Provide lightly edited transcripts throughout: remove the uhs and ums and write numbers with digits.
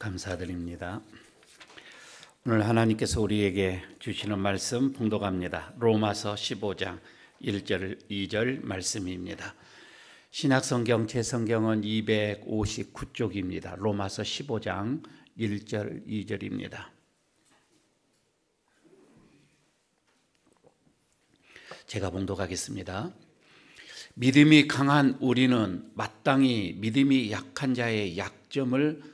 감사드립니다. 오늘 하나님께서 우리에게 주시는 말씀 봉독합니다. 로마서 15장 1절 2절 말씀입니다. 신약성경 제성경은 259쪽입니다. 로마서 15장 1절 2절입니다. 제가 봉독하겠습니다. 믿음이 강한 우리는 마땅히 믿음이 약한 자의 약점을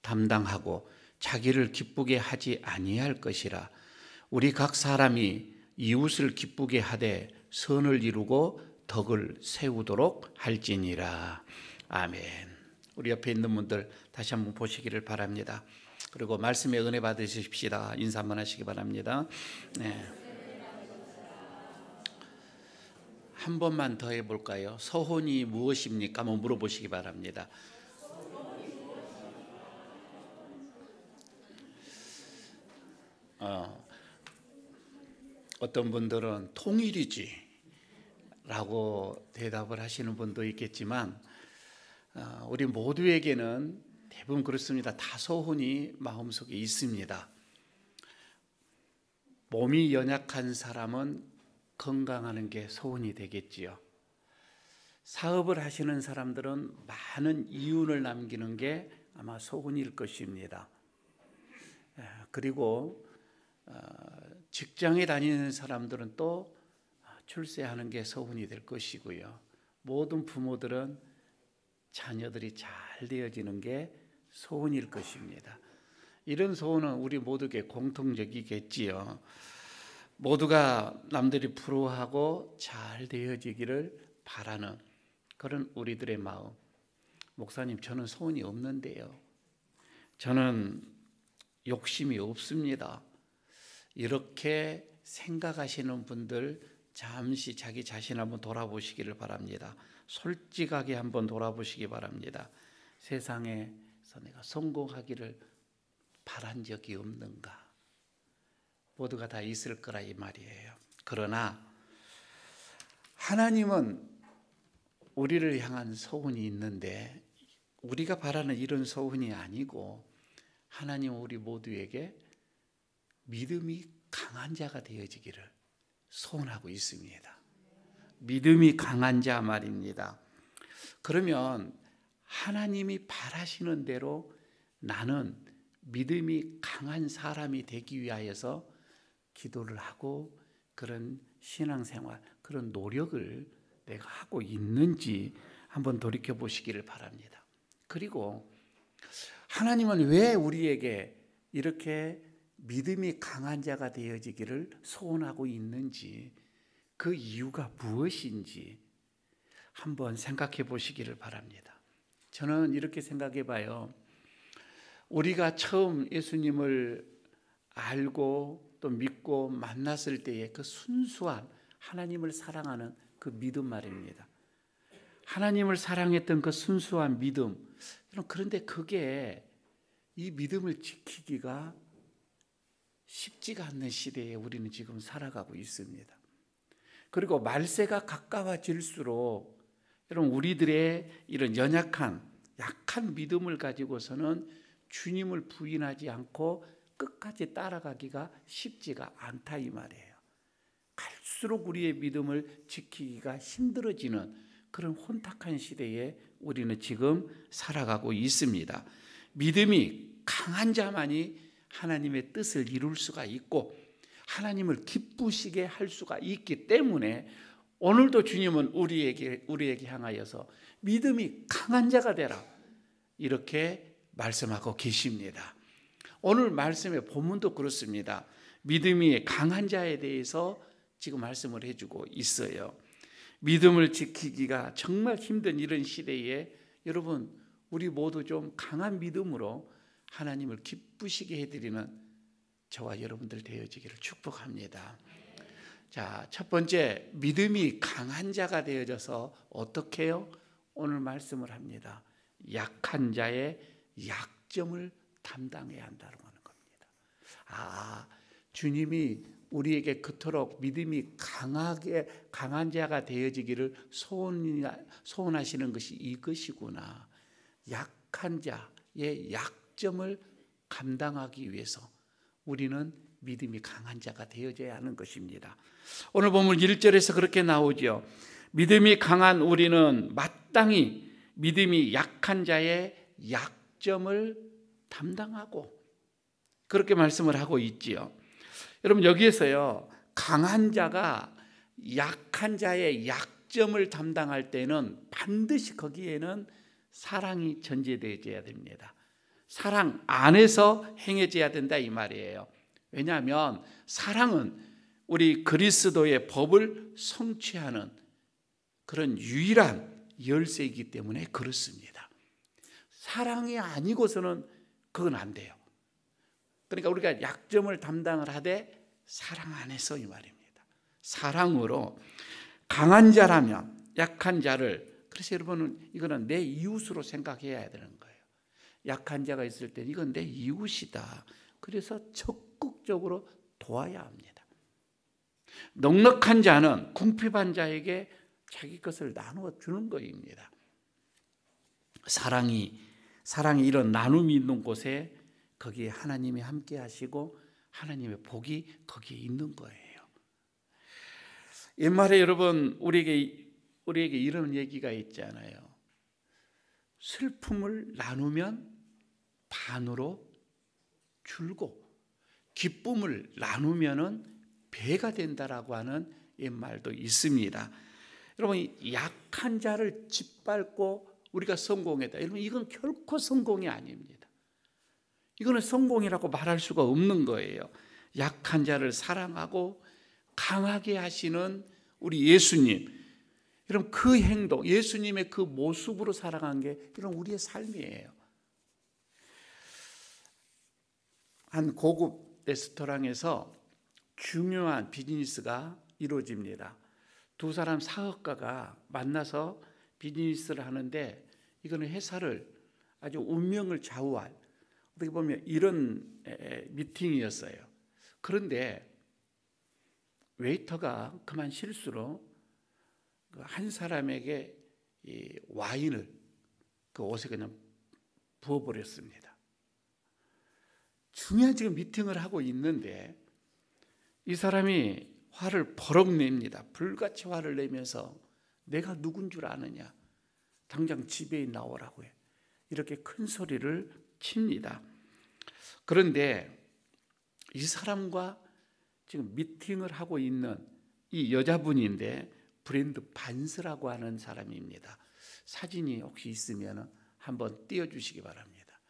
담당하고 자기를 기쁘게 하지 아니할 것이라. 우리 각 사람이 이웃을 기쁘게 하되 선을 이루고 덕을 세우도록 할지니라. 아멘. 우리 옆에 있는 분들 다시 한번 보시기를 바랍니다. 그리고 말씀의 은혜 받으십시다. 인사 한번 하시기 바랍니다. 네. 한 번만 더 해볼까요? 서혼이 무엇입니까? 한번 물어보시기 바랍니다. 어떤 분들은 통일이지 라고 대답을 하시는 분도 있겠지만 우리 모두에게는 대부분 그렇습니다. 다소혼이 마음속에 있습니다. 몸이 연약한 사람은 건강하는 게 소원이 되겠지요. 사업을 하시는 사람들은 많은 이윤을 남기는 게 아마 소원일 것입니다. 그리고 직장에 다니는 사람들은 또 출세하는 게 소원이 될 것이고요. 모든 부모들은 자녀들이 잘 되어지는 게 소원일 것입니다. 이런 소원은 우리 모두에게 공통적이겠지요. 모두가 남들이 부러워하고 잘 되어지기를 바라는 그런 우리들의 마음. 목사님, 저는 소원이 없는데요. 저는 욕심이 없습니다. 이렇게 생각하시는 분들 잠시 자기 자신 한번 돌아보시기를 바랍니다. 솔직하게 한번 돌아보시기 바랍니다. 세상에서 내가 성공하기를 바란 적이 없는가? 모두가 다 있을 거라 이 말이에요. 그러나 하나님은 우리를 향한 소원이 있는데 우리가 바라는 이런 소원이 아니고 하나님은 우리 모두에게 믿음이 강한 자가 되어지기를 소원하고 있습니다. 믿음이 강한 자 말입니다. 그러면 하나님이 바라시는 대로 나는 믿음이 강한 사람이 되기 위하여서 기도를 하고 그런 신앙생활, 그런 노력을 내가 하고 있는지 한번 돌이켜 보시기를 바랍니다. 그리고 하나님은 왜 우리에게 이렇게 믿음이 강한 자가 되어지기를 소원하고 있는지, 그 이유가 무엇인지 한번 생각해 보시기를 바랍니다. 저는 이렇게 생각해 봐요. 우리가 처음 예수님을 알고 또 믿고 만났을 때의 그 순수한 하나님을 사랑하는 그 믿음 말입니다. 하나님을 사랑했던 그 순수한 믿음. 그런데 그게 이 믿음을 지키기가 쉽지가 않는 시대에 우리는 지금 살아가고 있습니다. 그리고 말세가 가까워질수록 여러분 우리들의 이런 약한 믿음을 가지고서는 주님을 부인하지 않고 끝까지 따라가기가 쉽지가 않다 이 말이에요. 갈수록 우리의 믿음을 지키기가 힘들어지는 그런 혼탁한 시대에 우리는 지금 살아가고 있습니다. 믿음이 강한 자만이 하나님의 뜻을 이룰 수가 있고 하나님을 기쁘시게 할 수가 있기 때문에 오늘도 주님은 우리에게 향하여서 믿음이 강한 자가 되라 이렇게 말씀하고 계십니다. 오늘 말씀의 본문도 그렇습니다. 믿음이 강한 자에 대해서 지금 말씀을 해주고 있어요. 믿음을 지키기가 정말 힘든 이런 시대에 여러분 우리 모두 좀 강한 믿음으로 하나님을 기쁘시게 해드리는 저와 여러분들 되어지기를 축복합니다. 자, 첫 번째, 믿음이 강한 자가 되어져서 어떻게 해요? 오늘 말씀을 합니다. 약한 자의 약점을 담당해야 한다는 겁니다. 주님이 우리에게 그토록 믿음이 강한 자가 되어지기를 소원하시는 것이 이것이구나. 약한 자의 약점을 감당하기 위해서 우리는 믿음이 강한 자가 되어져야 하는 것입니다. 오늘 보면 1절에서 그렇게 나오죠. 믿음이 강한 우리는 마땅히 믿음이 약한 자의 약점을 담당하고, 그렇게 말씀을 하고 있지요. 여러분, 여기에서요, 강한 자가 약한 자의 약점을 담당할 때는 반드시 거기에는 사랑이 전제되어야 됩니다. 사랑 안에서 행해져야 된다 이 말이에요. 왜냐하면 사랑은 우리 그리스도의 법을 성취하는 그런 유일한 열쇠이기 때문에 그렇습니다. 사랑이 아니고서는 그건 안 돼요. 그러니까 우리가 약점을 담당을 하되 사랑 안에서 이 말입니다. 사랑으로 강한 자라면 약한 자를, 그래서 여러분은 이거는 내 이웃으로 생각해야 되는 거예요. 약한 자가 있을 때 이건 내 이웃이다. 그래서 적극적으로 도와야 합니다. 넉넉한 자는 궁핍한 자에게 자기 것을 나누어 주는 것입니다. 사랑이 이런 나눔이 있는 곳에 거기에 하나님이 함께 하시고 하나님의 복이 거기에 있는 거예요. 옛말에 여러분 우리에게 이런 얘기가 있잖아요. 슬픔을 나누면 반으로 줄고 기쁨을 나누면은 배가 된다라고 하는 옛말도 있습니다. 여러분, 약한 자를 짓밟고 우리가 성공했다. 여러분, 이건 결코 성공이 아닙니다. 이거는 성공이라고 말할 수가 없는 거예요. 약한 자를 사랑하고 강하게 하시는 우리 예수님, 여러분, 그 행동, 예수님의 그 모습으로 살아간 게 이런 우리의 삶이에요. 한 고급 레스토랑에서 중요한 비즈니스가 이루어집니다. 두 사람 사업가가 만나서 비즈니스를 하는데, 이거는 회사를 아주 운명을 좌우할, 어떻게 보면 이런 미팅이었어요. 그런데 웨이터가 그만 실수로 한 사람에게 이 와인을 그 옷에 그냥 부어버렸습니다. 중요한 지금 미팅을 하고 있는데 이 사람이 화를 버럭 냅니다. 불같이 화를 내면서 내가 누군 줄 아느냐, 당장 집에 나오라고 해, 이렇게 큰 소리를 칩니다. 그런데 이 사람과 지금 미팅을 하고 있는 이 여자분인데 브랜드 반스라고 하는 사람입니다. 사진이 혹시 있으면 한번 띄워주시기 바랍니다.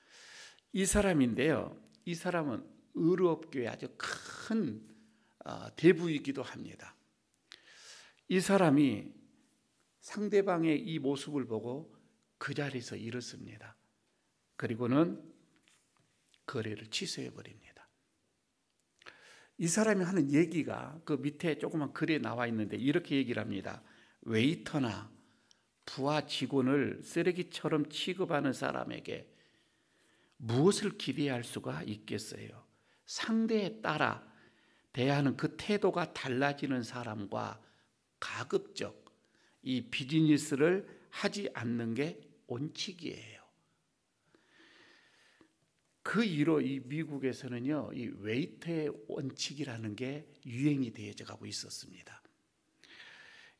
이 사람인데요, 이 사람은 의료업계의 아주 큰 대부이기도 합니다. 이 사람이 상대방의 이 모습을 보고 그 자리에서 일었습니다. 그리고는 거래를 취소해버립니다. 이 사람이 하는 얘기가 그 밑에 조그만 글에 나와 있는데 이렇게 얘기를 합니다. 웨이터나 부하 직원을 쓰레기처럼 취급하는 사람에게 무엇을 기대할 수가 있겠어요? 상대에 따라 대하는 그 태도가 달라지는 사람과 가급적 이 비즈니스를 하지 않는 게 원칙이에요. 그 이로 이 미국에서는요, 이 웨이터의 원칙이라는 게 유행이 되어져 가고 있었습니다.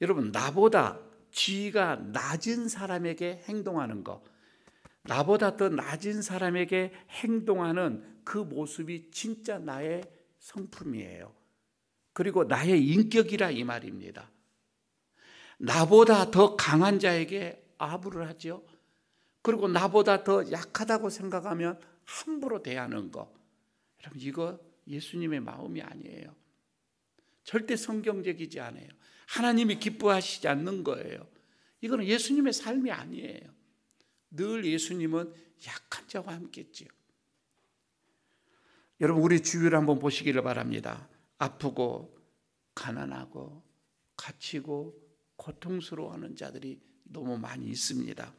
여러분, 나보다 지위가 낮은 사람에게 행동하는 것, 나보다 더 낮은 사람에게 행동하는 그 모습이 진짜 나의 성품이에요. 그리고 나의 인격이라 이 말입니다. 나보다 더 강한 자에게 아부를 하죠. 그리고 나보다 더 약하다고 생각하면 함부로 대하는 거, 여러분, 이거 예수님의 마음이 아니에요. 절대 성경적이지 않아요. 하나님이 기뻐하시지 않는 거예요. 이거는 예수님의 삶이 아니에요. 늘 예수님은 약한 자와 함께 했지요. 여러분, 우리 주위를 한번 보시기를 바랍니다. 아프고 가난하고 갇히고 고통스러워하는 자들이 너무 많이 있습니다.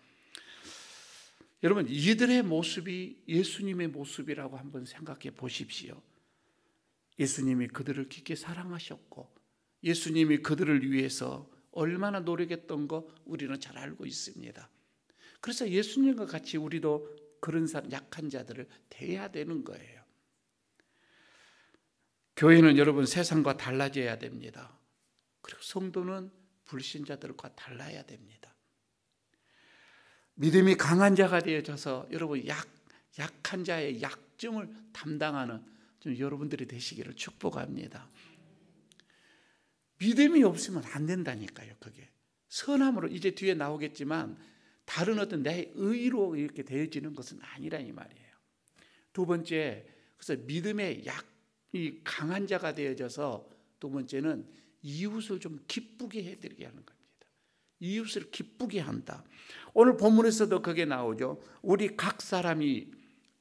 여러분, 이들의 모습이 예수님의 모습이라고 한번 생각해 보십시오. 예수님이 그들을 깊게 사랑하셨고 예수님이 그들을 위해서 얼마나 노력했던 거 우리는 잘 알고 있습니다. 그래서 예수님과 같이 우리도 그런 사람, 약한 자들을 대해야 되는 거예요. 교회는 여러분 세상과 달라져야 됩니다. 그리고 성도는 불신자들과 달라야 됩니다. 믿음이 강한 자가 되어져서 여러분 약한 자의 약점을 담당하는 좀 여러분들이 되시기를 축복합니다. 믿음이 없으면 안 된다니까요. 그게 선함으로 이제 뒤에 나오겠지만 다른 어떤 내 의로 이렇게 되어지는 것은 아니라 이 말이에요. 두 번째, 그래서 믿음의 이 강한 자가 되어져서 두 번째는 이웃을 좀 기쁘게 해드리게 하는 겁니다. 이웃을 기쁘게 한다. 오늘 본문에서도 그게 나오죠. 우리 각 사람이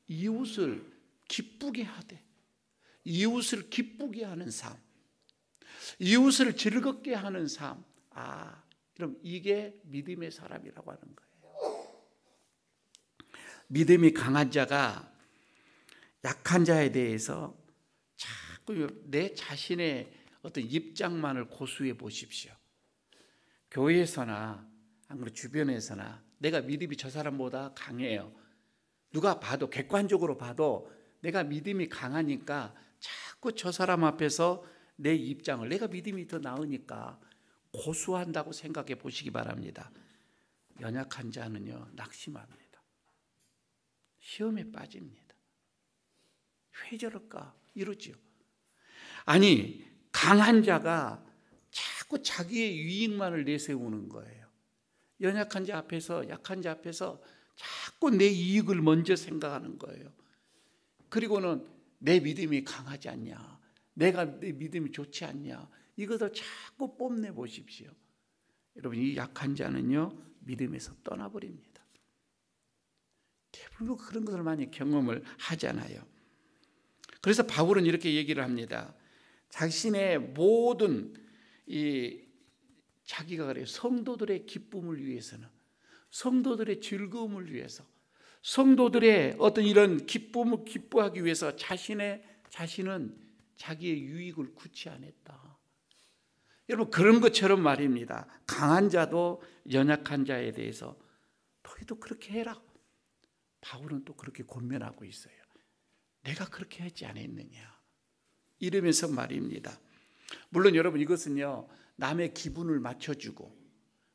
이웃을 기쁘게 하되, 이웃을 기쁘게 하는 삶, 이웃을 즐겁게 하는 삶. 그럼 이게 믿음의 사람이라고 하는 거예요. 믿음이 강한 자가 약한 자에 대해서 자꾸 내 자신의 어떤 입장만을 고수해 보십시오. 교회에서나 아무리 주변에서나 내가 믿음이 저 사람보다 강해요. 누가 봐도 객관적으로 봐도 내가 믿음이 강하니까 자꾸 저 사람 앞에서 내 입장을, 내가 믿음이 더 나으니까 고수한다고 생각해 보시기 바랍니다. 연약한 자는요, 낙심합니다. 시험에 빠집니다. 왜 저럴까? 이러지요. 아니, 강한 자가 자꾸 자기의 유익만을 내세우는 거예요. 연약한 자 앞에서, 약한 자 앞에서 자꾸 내 이익을 먼저 생각하는 거예요. 그리고는 내 믿음이 강하지 않냐, 내 믿음이 좋지 않냐, 이것을 자꾸 뽐내 보십시오. 여러분, 이 약한 자는요, 믿음에서 떠나버립니다. 대부분 그런 것을 많이 경험을 하잖아요. 그래서 바울은 이렇게 얘기를 합니다. 자신의 모든 자기가 그래요. 성도들의 기쁨을 위해서는, 성도들의 즐거움을 위해서, 성도들의 어떤 이런 기쁨을 기뻐하기 위해서 자신은 자기의 유익을 구치 안 했다. 여러분, 그런 것처럼 말입니다. 강한 자도 연약한 자에 대해서 너희도 그렇게 해라. 바울은 또 그렇게 권면하고 있어요. 내가 그렇게 하지 않았느냐, 이러면서 말입니다. 물론 여러분, 이것은요, 남의 기분을 맞춰주고,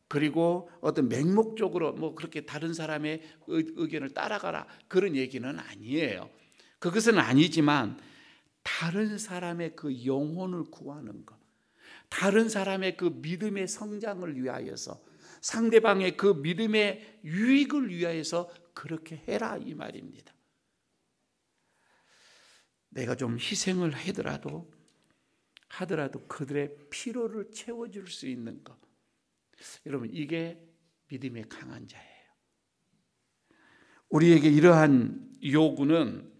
그리고 어떤 맹목적으로 뭐 그렇게 다른 사람의 의견을 따라가라, 그런 얘기는 아니에요. 그것은 아니지만 다른 사람의 그 영혼을 구하는 것, 다른 사람의 그 믿음의 성장을 위하여서, 상대방의 그 믿음의 유익을 위하여서 그렇게 해라, 이 말입니다. 내가 좀 희생을 하더라도 그들의 필요를 채워줄 수 있는 것, 여러분, 이게 믿음의 강한 자예요. 우리에게 이러한 요구는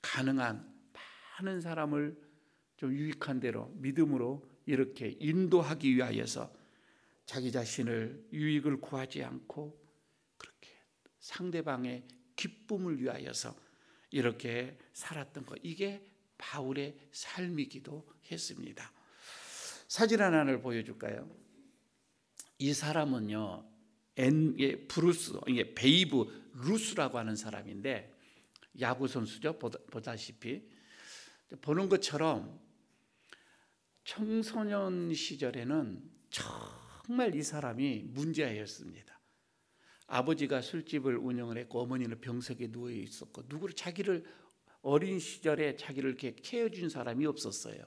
가능한 많은 사람을 좀 유익한 대로 믿음으로 이렇게 인도하기 위하여서 자기 자신을 유익을 구하지 않고 그렇게 상대방의 기쁨을 위하여서 이렇게 살았던 것, 이게 바울의 삶이기도 했습니다. 사진 하나를 보여줄까요? 이 사람은요, 브루스, 베이브 루스라고 하는 사람인데, 야구 선수죠. 보다시피 보는 것처럼 청소년 시절에는 정말 이 사람이 문제였습니다. 아버지가 술집을 운영을 했고 어머니는 병석에 누워 있었고, 자기를 어린 시절에 자기를 이렇게 케어준 사람이 없었어요.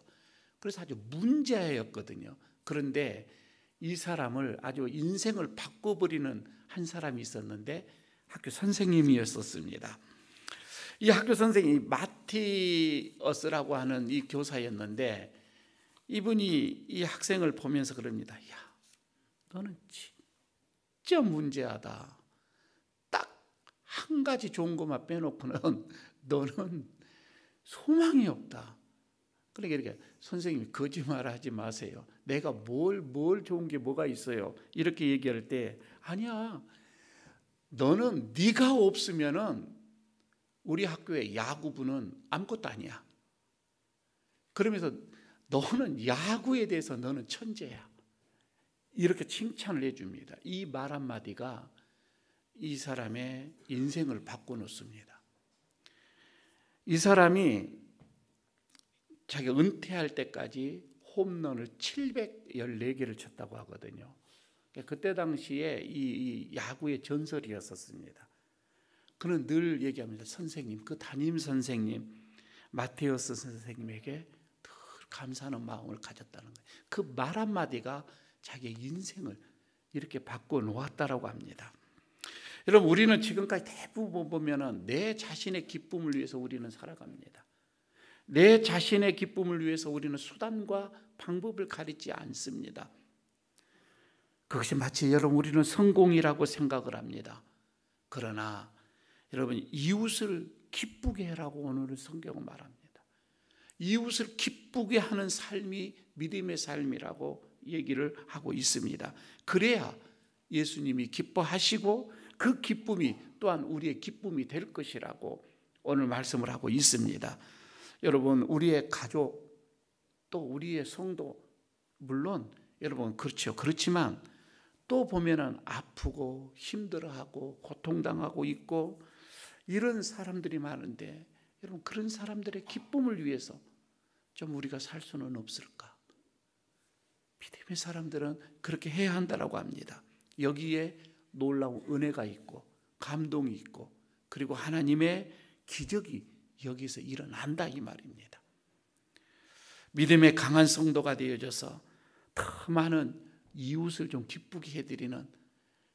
그래서 아주 문제였거든요. 그런데 이 사람을 아주 인생을 바꿔버리는 한 사람이 있었는데 학교 선생님이었었습니다. 이 학교 선생님이 마티어스라고 하는 이 교사였는데, 이분이 이 학생을 보면서 그럽니다. 야, 너는 진짜 문제하다. 딱 한 가지 좋은 것만 빼놓고는 너는 소망이 없다. 그러니까 이렇게, 선생님이 거짓말하지 마세요. 내가 뭘 좋은 게 뭐가 있어요? 이렇게 얘기할 때, 아니야, 너는 네가 없으면은 우리 학교의 야구부는 아무것도 아니야. 그러면서 너는 야구에 대해서 너는 천재야. 이렇게 칭찬을 해줍니다. 이 말 한마디가 이 사람의 인생을 바꿔놓습니다. 이 사람이 자기 은퇴할 때까지 홈런을 714개를 쳤다고 하거든요. 그때 당시에 이 야구의 전설이었었습니다. 그는 늘 얘기합니다. 선생님, 그 담임 선생님 마테우스 선생님에게 늘 감사하는 마음을 가졌다는 거예요. 그 말 한마디가 자기의 인생을 이렇게 바꿔놓았다라고 합니다. 여러분, 우리는 지금까지 대부분 보면은 내 자신의 기쁨을 위해서 우리는 살아갑니다. 내 자신의 기쁨을 위해서 우리는 수단과 방법을 가리지 않습니다. 그것이 마치 여러분 우리는 성공이라고 생각을 합니다. 그러나 여러분, 이웃을 기쁘게 해라고 오늘은 성경은 말합니다. 이웃을 기쁘게 하는 삶이 믿음의 삶이라고 얘기를 하고 있습니다. 그래야 예수님이 기뻐하시고 그 기쁨이 또한 우리의 기쁨이 될 것이라고 오늘 말씀을 하고 있습니다. 여러분, 우리의 가족 또 우리의 성도 물론 여러분 그렇죠. 그렇지만 또 보면은 아프고 힘들어하고 고통당하고 있고 이런 사람들이 많은데 여러분, 그런 사람들의 기쁨을 위해서 좀 우리가 살 수는 없을까? 믿음의 사람들은 그렇게 해야 한다라고 합니다. 여기에 놀라운 은혜가 있고 감동이 있고 그리고 하나님의 기적이 여기서 일어난다 이 말입니다. 믿음의 강한 성도가 되어져서 더 많은 이웃을 좀 기쁘게 해드리는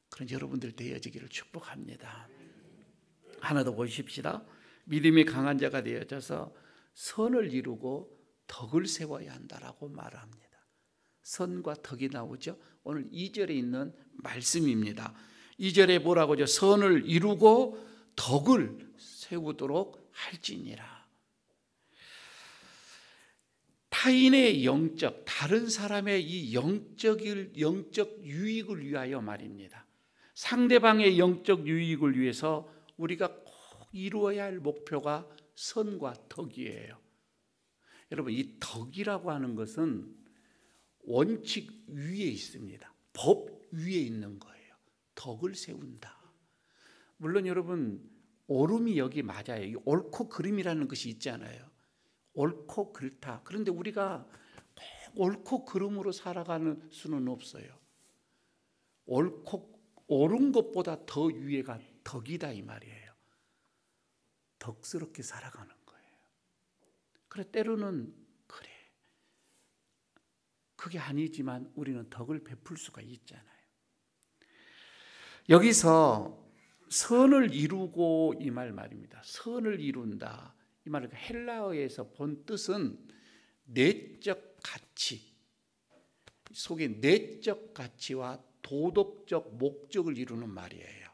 그런 여러분들 되어지기를 축복합니다. 하나 더 보십시다. 믿음이 강한 자가 되어져서 선을 이루고 덕을 세워야 한다라고 말합니다. 선과 덕이 나오죠. 오늘 2절에 있는 말씀입니다. 2절에 뭐라고 하죠? 선을 이루고 덕을 세우도록 할지니라. 타인의 영적, 다른 사람의 이 영적 유익을 위하여 말입니다. 상대방의 영적 유익을 위해서 우리가 꼭 이루어야 할 목표가 선과 덕이에요. 여러분, 이 덕이라고 하는 것은 원칙 위에 있습니다. 법 위에 있는 거예요. 덕을 세운다. 물론 여러분, 옳음이 여기 맞아요. 옳고 그름이라는 것이 있잖아요. 옳고 그르다. 그런데 우리가 옳고 그름으로 살아가는 수는 없어요. 옳은 것보다 더 위에가 덕이다 이 말이에요. 덕스럽게 살아가는 거예요. 그래, 때로는 그래. 그게 아니지만 우리는 덕을 베풀 수가 있잖아요. 여기서 선을 이루고 이 말입니다. 선을 이룬다. 이 말은 헬라어에서 본 뜻은 내적 가치, 속에 내적 가치와 도덕적 목적을 이루는 말이에요.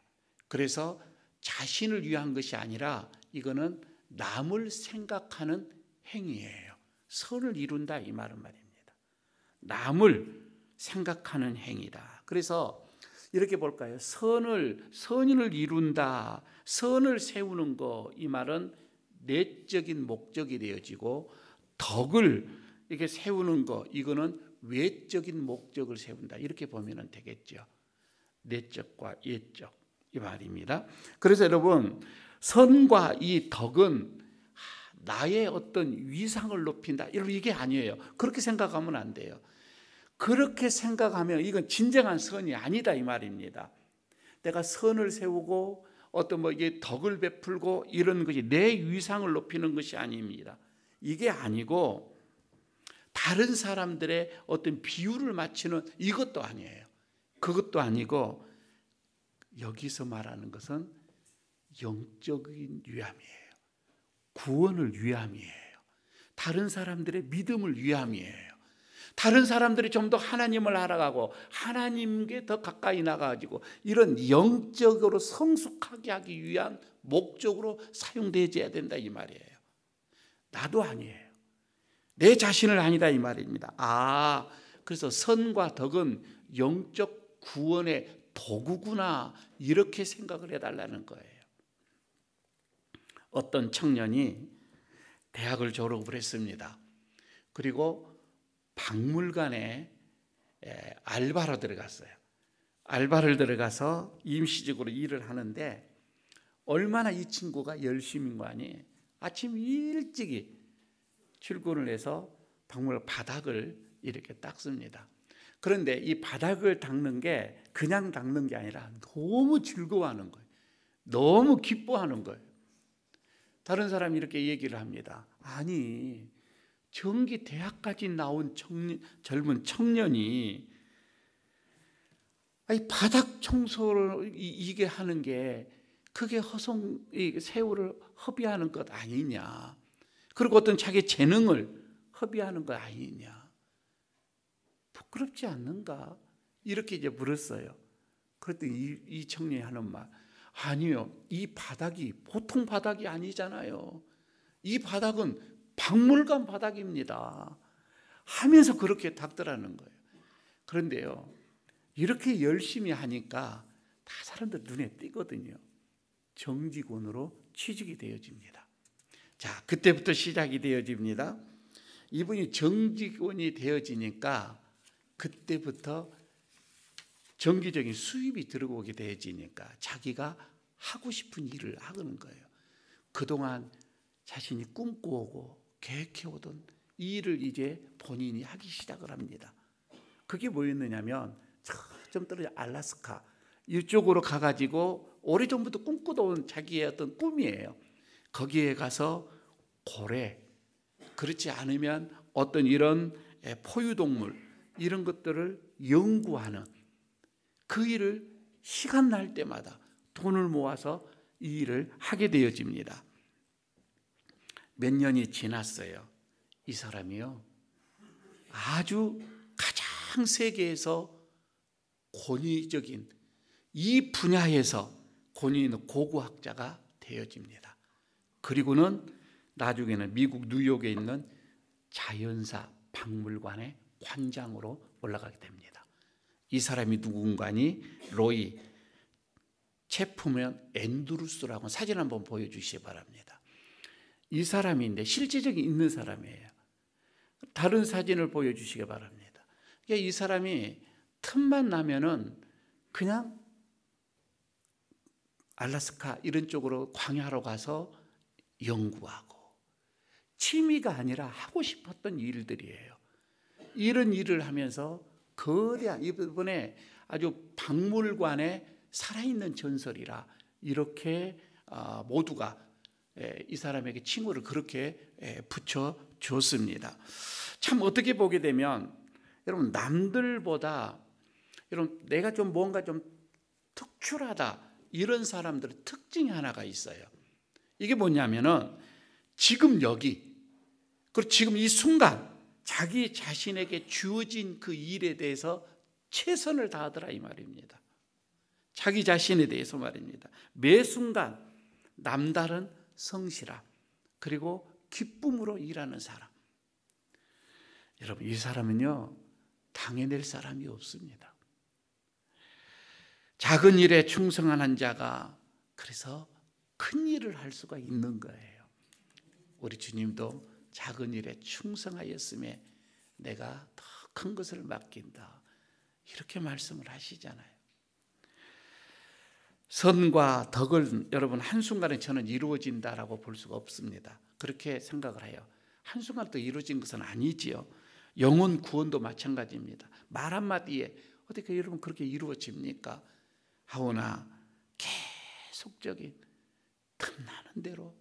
그래서 자신을 위한 것이 아니라 이거는 남을 생각하는 행위예요. 선을 이룬다 이 말은 말입니다. 남을 생각하는 행위다. 그래서 이렇게 볼까요? 선을 이룬다, 선을 세우는 거, 이 말은 내적인 목적이 되어지고 덕을 이렇게 세우는 거, 이거는 외적인 목적을 세운다. 이렇게 보면 되겠죠. 내적과 예적 이 말입니다. 그래서 여러분, 선과 이 덕은 나의 어떤 위상을 높인다, 여러분 이게 아니에요. 그렇게 생각하면 안 돼요. 그렇게 생각하면 이건 진정한 선이 아니다 이 말입니다. 내가 선을 세우고 어떤 이게 덕을 베풀고 이런 것이 내 위상을 높이는 것이 아닙니다. 이게 아니고 다른 사람들의 어떤 비율을 맞추는 이것도 아니에요. 그것도 아니고 여기서 말하는 것은 영적인 위함이에요. 구원을 위함이에요. 다른 사람들의 믿음을 위함이에요. 다른 사람들이 좀 더 하나님을 알아가고 하나님께 더 가까이 나가지고 이런 영적으로 성숙하게 하기 위한 목적으로 사용되어야 된다 이 말이에요. 나도 아니에요. 내 자신을 아니다 이 말입니다. 그래서 선과 덕은 영적 구원의 도구구나 이렇게 생각을 해달라는 거예요. 어떤 청년이 대학을 졸업을 했습니다. 그리고 박물관에 알바로 들어갔어요. 알바를 들어가서 임시적으로 일을 하는데 얼마나 이 친구가 열심인 거 아니? 아침 일찍이 출근을 해서 박물 바닥을 이렇게 닦습니다. 그런데 이 바닥을 닦는 게 그냥 닦는 게 아니라 너무 즐거워하는 거예요. 너무 기뻐하는 거예요. 다른 사람이 이렇게 얘기를 합니다. 아니, 전기 대학까지 나온 젊은 청년이 아니, 바닥 청소를 이게 하는 게 그게 세월을 허비하는 것 아니냐. 그리고 어떤 자기 재능을 허비하는 것 아니냐. 부끄럽지 않는가? 이렇게 이제 물었어요. 그랬더니 이 청년이 하는 말, 아니요, 이 바닥이 보통 바닥이 아니잖아요. 이 바닥은 박물관 바닥입니다 하면서 그렇게 닦더라는 거예요. 그런데요, 이렇게 열심히 하니까 다 사람들 눈에 띄거든요. 정직원으로 취직이 되어집니다. 자, 그때부터 시작이 되어집니다. 이분이 정직원이 되어지니까 그때부터 정기적인 수입이 들어오게 되어지니까 자기가 하고 싶은 일을 하는 거예요. 그동안 자신이 꿈꿔오고 계획해오던 이 일을 이제 본인이 하기 시작을 합니다. 그게 뭐였느냐면 좀 떨어져 알래스카 이쪽으로 가가지고 오래전부터 꿈꾸던 자기의 어떤 꿈이에요. 거기에 가서 고래, 그렇지 않으면 어떤 이런 포유동물 이런 것들을 연구하는 그 일을 시간 날 때마다 돈을 모아서 이 일을 하게 되어집니다. 몇 년이 지났어요. 이 사람이요, 아주 가장 세계에서 권위적인 이 분야에서 권위 있는 고고학자가 되어집니다. 그리고는 나중에는 미국 뉴욕에 있는 자연사 박물관의 관장으로 올라가게 됩니다. 이 사람이 누군가니 로이 체프면 앤드루스라고 사진 한번 보여주시기 바랍니다. 이 사람인데 실제적인 있는 사람이에요. 다른 사진을 보여주시기 바랍니다. 그러니까 이 사람이 틈만 나면은 그냥 알래스카 이런 쪽으로 광야로 가서 연구하고 취미가 아니라 하고 싶었던 일들이에요. 이런 일을 하면서 거대한 이번에 아주 박물관에 살아있는 전설이라 이렇게 모두가 이 사람에게 칭호를 그렇게 붙여줬습니다. 참 어떻게 보게 되면 여러분 남들보다 여러분 내가 좀 뭔가 좀 특출하다 이런 사람들의 특징이 하나가 있어요. 이게 뭐냐면은 지금 여기 그리고 지금 이 순간 자기 자신에게 주어진 그 일에 대해서 최선을 다하더라 이 말입니다. 자기 자신에 대해서 말입니다. 매 순간 남다른 성실함 그리고 기쁨으로 일하는 사람. 여러분 이 사람은요 당해낼 사람이 없습니다. 작은 일에 충성한 자가 그래서 큰 일을 할 수가 있는 거예요. 우리 주님도 작은 일에 충성하였음에 내가 더 큰 것을 맡긴다 이렇게 말씀을 하시잖아요. 선과 덕은 여러분 한순간에 저는 이루어진다라고 볼 수가 없습니다. 그렇게 생각을 해요. 한순간에 또 이루어진 것은 아니지요. 영혼 구원도 마찬가지입니다. 말 한마디에 어떻게 여러분 그렇게 이루어집니까? 하오나 계속적인 틈나는 대로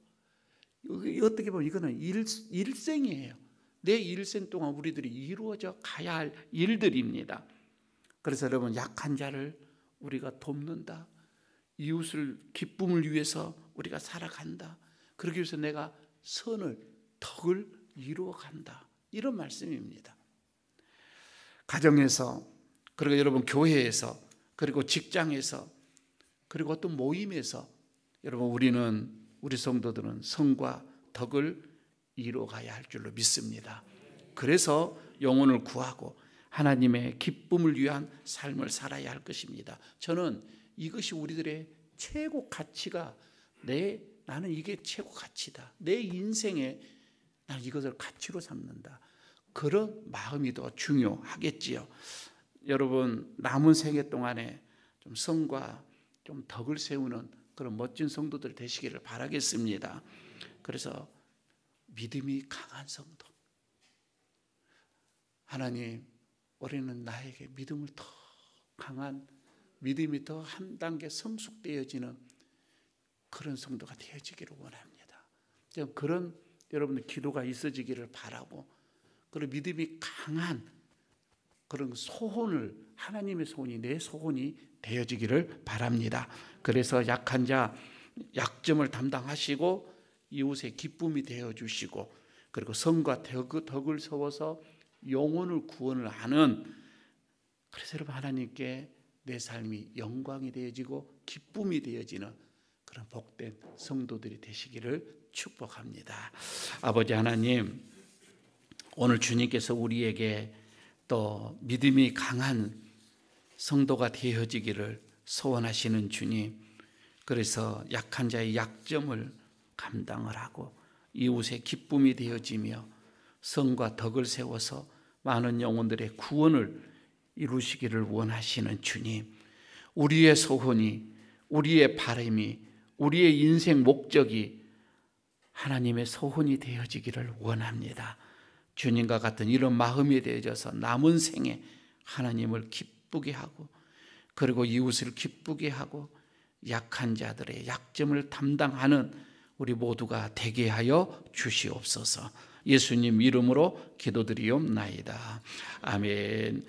어떻게 보면 이거는 일생이에요. 내 일생 동안 우리들이 이루어져 가야 할 일들입니다. 그래서 여러분 약한 자를 우리가 돕는다. 이웃을 기쁨을 위해서 우리가 살아간다. 그러기 위해서 내가 선을 덕을 이루어간다. 이런 말씀입니다. 가정에서 그리고 여러분 교회에서 그리고 직장에서 그리고 어떤 모임에서 여러분 우리 성도들은 선과 덕을 이루어가야 할 줄로 믿습니다. 그래서 영혼을 구하고 하나님의 기쁨을 위한 삶을 살아야 할 것입니다. 저는 이것이 우리들의 최고 가치가 나는 이게 최고 가치다. 내 인생에 나는 이것을 가치로 삼는다. 그런 마음이 더 중요하겠지요. 여러분 남은 생애 동안에 좀 성과 좀 덕을 세우는 그런 멋진 성도들 되시기를 바라겠습니다. 그래서 믿음이 강한 성도, 하나님 우리는 나에게 믿음을 더 강한, 믿음이 더 한 단계 성숙되어지는 그런 성도가 되어지기를 원합니다. 그런 여러분들 기도가 있어지기를 바라고, 그런 믿음이 강한 그런 소원을, 하나님의 소원이 내 소원이 되어지기를 바랍니다. 그래서 약한 자 약점을 담당하시고 이웃의 기쁨이 되어주시고, 그리고 성과 덕을 세워서 영혼을 구원을 하는, 그래서 여러분 하나님께 내 삶이 영광이 되어지고 기쁨이 되어지는 그런 복된 성도들이 되시기를 축복합니다. 아버지 하나님, 오늘 주님께서 우리에게 또 믿음이 강한 성도가 되어지기를 소원하시는 주님, 그래서 약한 자의 약점을 감당을 하고 이웃의 기쁨이 되어지며 성과 덕을 세워서 많은 영혼들의 구원을 이루시기를 원하시는 주님, 우리의 소원이, 우리의 바람이, 우리의 인생 목적이 하나님의 소원이 되어지기를 원합니다. 주님과 같은 이런 마음이 되어져서 남은 생에 하나님을 기쁘게 하고, 그리고 이웃을 기쁘게 하고 약한 자들의 약점을 담당하는 우리 모두가 되게 하여 주시옵소서. 예수님 이름으로 기도드리옵나이다. 아멘.